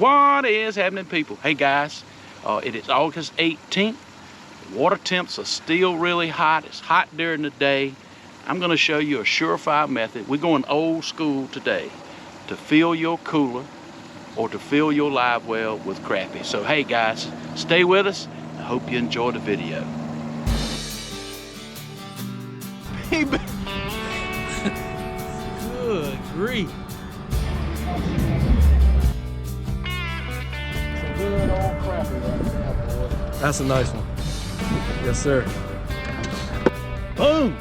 What is happening, people? Hey guys, it is August 18th. Water temps are still really hot. It's hot during the day. I'm going to show you a surefire method. We're going old school today to fill your cooler or to fill your live well with crappie. So hey guys, stay with us. I hope you enjoy the video. Good grief. Some good old crappie right there, boy. That's a nice one. Yes, sir. Boom!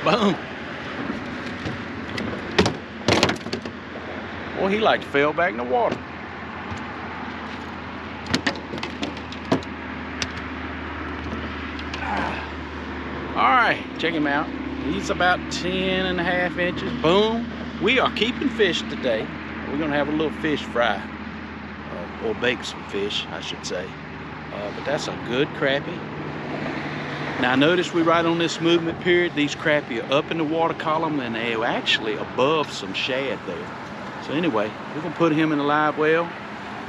Boom. Boy, he like to fell back in the water. All right, check him out. He's about 10.5 inches. Boom. We are keeping fish today. We're gonna have a little fish fry, or bake some fish, I should say. But that's a good crappie. Now notice we're right on this movement period. These crappie are up in the water column and they're actually above some shad there. So anyway, we're gonna put him in the live well.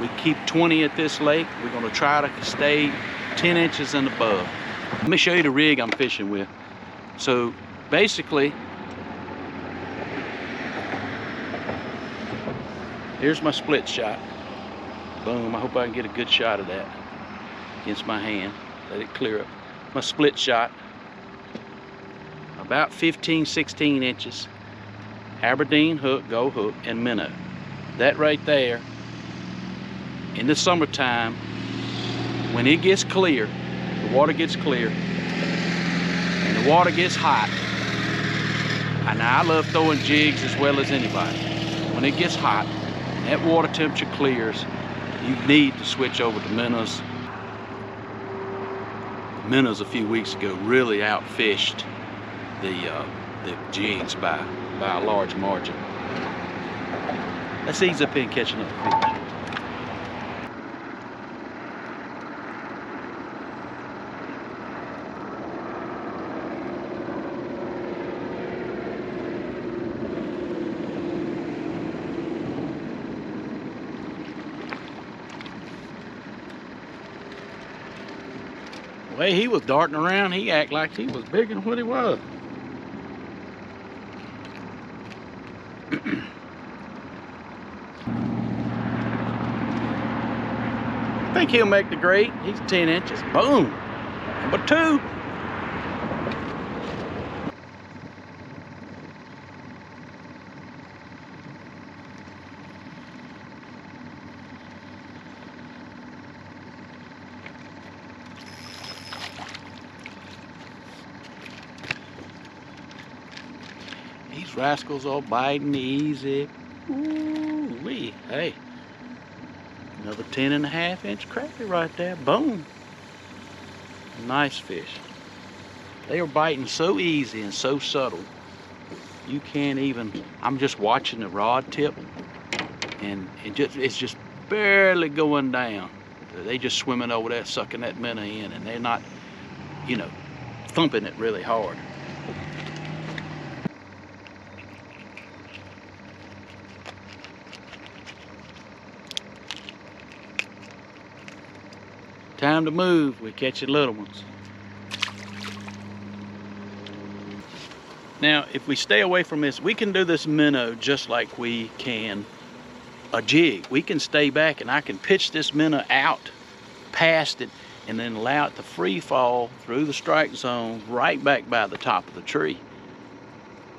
We keep 20 at this lake. We're gonna try to stay 10 inches and above. Let me show you the rig I'm fishing with. So basically, here's my split shot. Boom, I hope I can get a good shot of that against my hand. Let it clear up. My split shot, about 15, 16 inches. Aberdeen hook, go hook, and minnow. That right there, in the summertime, when it gets clear, the water gets clear, and the water gets hot, and I love throwing jigs as well as anybody. When it gets hot, and that water temperature clears, you need to switch over to minnows. Minnows a few weeks ago really outfished the jigs by a large margin. Let's ease up in catching up fish. The way he was darting around, he acted like he was bigger than what he was. I think he'll make the grade. He's 10 inches. Boom. Number 2. These rascals are biting easy. Ooh-wee. Hey, another 10.5 inch crappie right there. Boom. Nice fish. They are biting so easy and so subtle. You can't even, I'm just watching the rod tip and it's just barely going down. They just swimming over there, sucking that minnow in, and they're not, you know, thumping it really hard. Time to move, we're catching little ones. Now, if we stay away from this, we can do this minnow just like we can a jig. We can stay back and I can pitch this minnow out past it and then allow it to free fall through the strike zone right back by the top of the tree.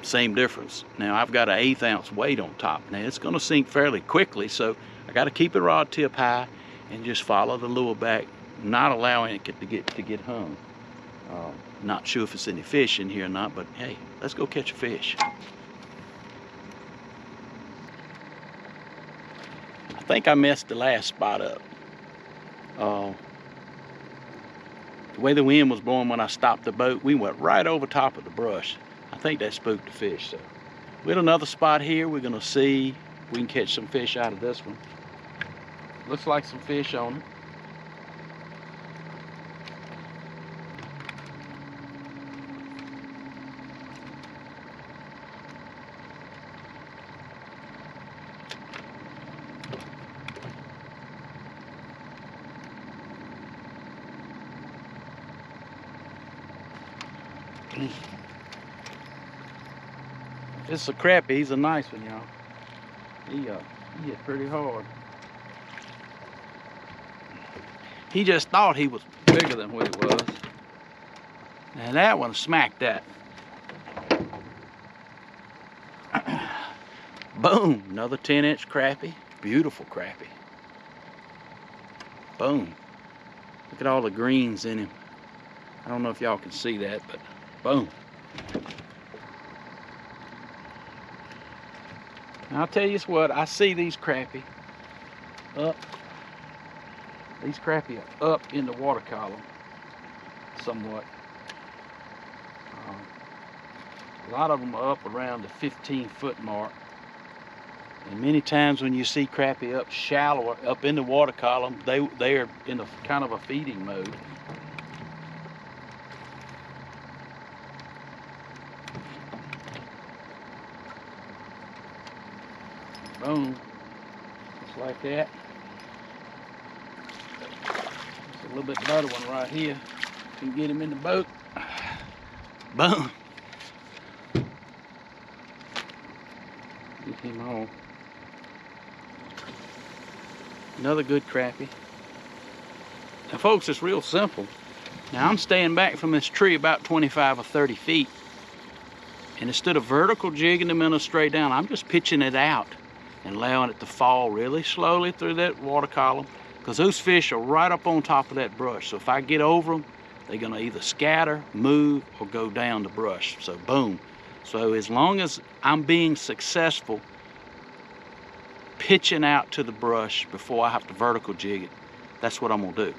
Same difference. Now, I've got an 1/8 ounce weight on top. Now, it's gonna sink fairly quickly, so I gotta keep the rod tip high and just follow the lure back, not allowing it to get hung. Not sure if it's any fish in here or not, but hey, let's go catch a fish. I think I messed the last spot up. The way the wind was blowing when I stopped the boat, we went right over top of the brush. I think that spooked the fish. So we had another spot here. We're gonna see if we can catch some fish out of this one. Looks like some fish on it. This is a crappie. He's a nice one, y'all. He hit pretty hard. He just thought he was bigger than what he was. And that one smacked that. Boom, another 10-inch crappie. Beautiful crappie. Boom. Look at all the greens in him. I don't know if y'all can see that, but boom. Now, I'll tell you what, I see these crappie up. These crappie are up in the water column somewhat. A lot of them are up around the 15-foot mark. And many times when you see crappie up shallower, up in the water column, they are in a kind of a feeding mode. Boom, just like that. It's a little bit better one right here. Can get him in the boat. Boom. Get him on. Another good crappie. Now folks, it's real simple. Now I'm staying back from this tree about 25 or 30 feet. And instead of vertical jigging the minnow straight down, I'm just pitching it out and allowing it to fall really slowly through that water column, because those fish are right up on top of that brush. So if I get over them, they're gonna either scatter, move, or go down the brush. So boom. So as long as I'm being successful pitching out to the brush before I have to vertical jig it, that's what I'm gonna do.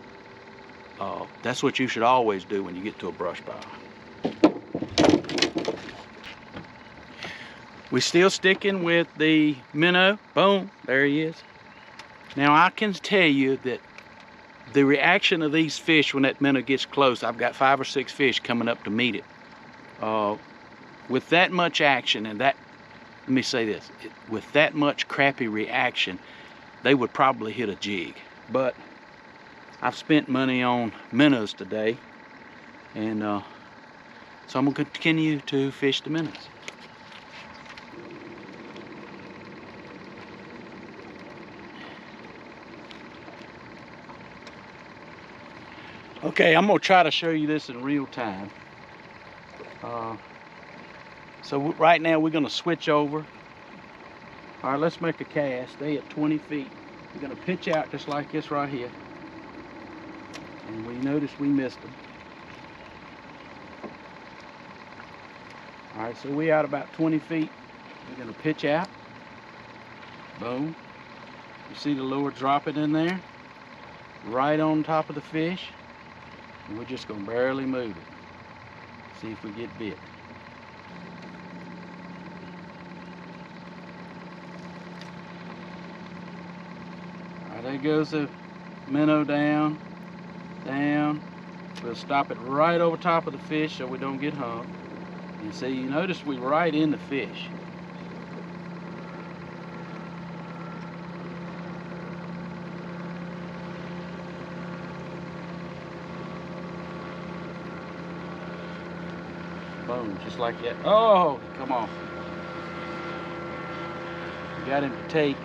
That's what you should always do when you get to a brush pile. We're still sticking with the minnow. Boom, there he is. Now I can tell you that the reaction of these fish when that minnow gets close, I've got 5 or 6 fish coming up to meet it. With that much action and that, let me say this, with that much crappie reaction, they would probably hit a jig. But I've spent money on minnows today, and so I'm gonna continue to fish the minnows. Okay, I'm gonna try to show you this in real time. So right now we're gonna switch over. All right, let's make a cast. Stay at 20 feet. We're gonna pitch out just like this right here. And we notice we missed them. All right, so we out about 20 feet. We're gonna pitch out. Boom. You see the lure dropping in there? Right on top of the fish. And we're just gonna barely move it. See if we get bit. All right, there goes the minnow down, down. We'll stop it right over top of the fish so we don't get hung. And see, you notice we're right in the fish. Boom, just like that. Oh, come on. Got him to take.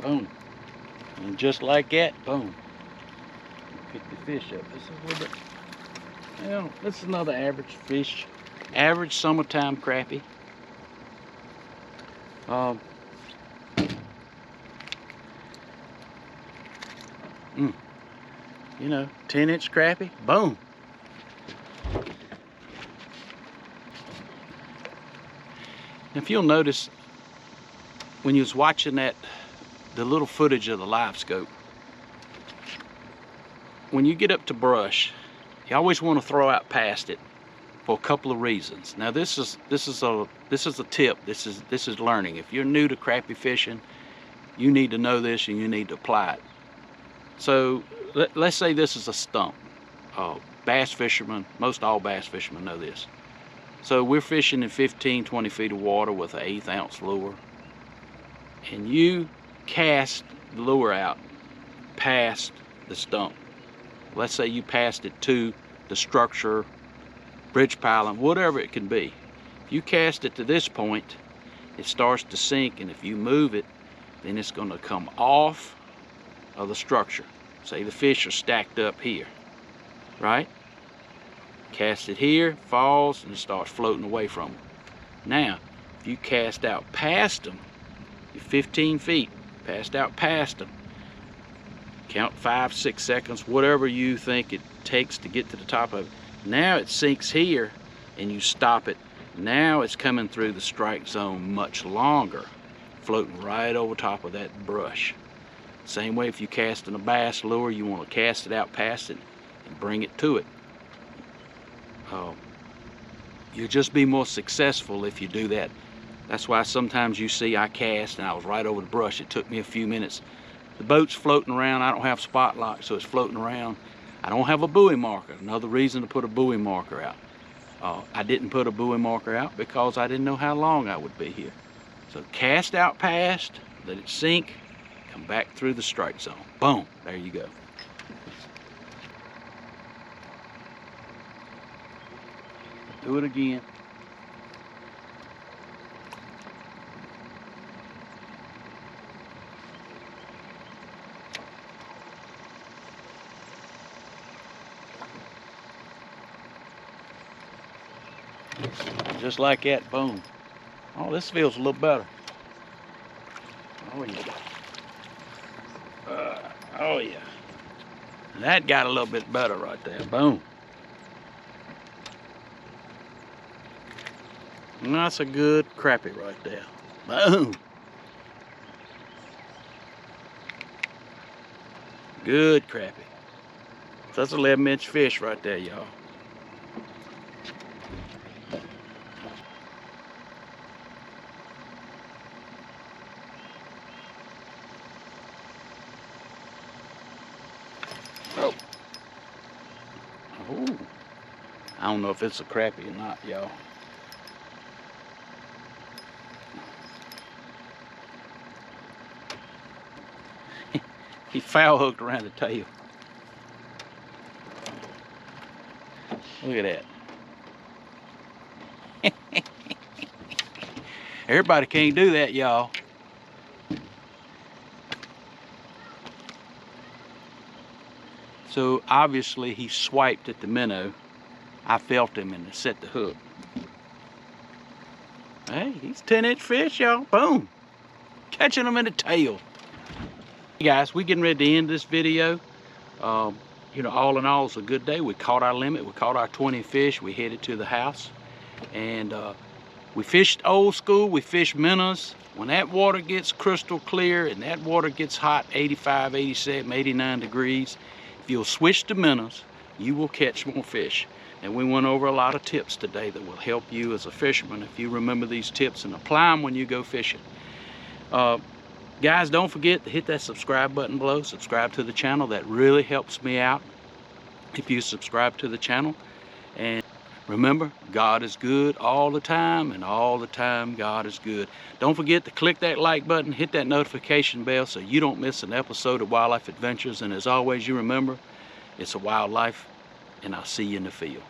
Boom. And just like that, boom. Pick the fish up. This is a little bit, well, this is another average fish. Average summertime crappie. You know, 10-inch crappie. Boom. If you'll notice, when you was watching the little footage of the live scope, when you get up to brush, you always want to throw out past it for a couple of reasons. Now this is a tip. This is learning. If you're new to crappie fishing, you need to know this and you need to apply it. So let's say this is a stump. Bass fishermen, most all bass fishermen know this. So we're fishing in 15-20 feet of water with an 1/8 ounce lure, and you cast the lure out past the stump. Let's say you passed it to the structure, bridge piling, whatever it can be. If you cast it to this point, it starts to sink, and if you move it, then it's going to come off of the structure. Say the fish are stacked up here, right? Cast it here, falls, and it starts floating away from them. Now, if you cast out past them, you're 15 feet, passed out past them, count 5-6 seconds, whatever you think it takes to get to the top of it. Now it sinks here, and you stop it. Now it's coming through the strike zone much longer, floating right over top of that brush. Same way if you cast in a bass lure, you want to cast it out past it and bring it to it. You'll just be more successful if you do that. That's why sometimes you see I cast and I was right over the brush. It took me a few minutes. The boat's floating around. I don't have spot lock, so it's floating around. I don't have a buoy marker. Another reason to put a buoy marker out. I didn't put a buoy marker out because I didn't know how long I would be here. So cast out past, let it sink, come back through the strike zone. Boom, there you go. Do it again. Just like that, boom. Oh, this feels a little better. Oh yeah. Oh yeah. That got a little bit better right there. Boom. And that's a good crappie right there. Boom. Good crappie. So that's an 11-inch fish right there, y'all. Oh. Oh. I don't know if it's a crappie or not, y'all. He foul hooked around the tail. Look at that. Everybody can't do that, y'all. So obviously he swiped at the minnow. I felt him and set the hook. Hey, he's 10-inch fish, y'all. Boom. Catching him in the tail. Hey guys, we're getting ready to end this video. You know, all in all, it's a good day. We caught our limit. We caught our 20 fish. We headed to the house. And we fished old school. We fished minnows. When that water gets crystal clear and that water gets hot, 85, 87, 89 degrees, if you'll switch to minnows, you will catch more fish. And we went over a lot of tips today that will help you as a fisherman if you remember these tips and apply them when you go fishing. Guys, don't forget to hit that subscribe button below. Subscribe to the channel. That really helps me out if you subscribe to the channel. And remember, God is good all the time, and all the time God is good. Don't forget to click that like button, hit that notification bell so you don't miss an episode of Wildlife Adventures. And as always, you remember, it's a wild life, and I'll see you in the field.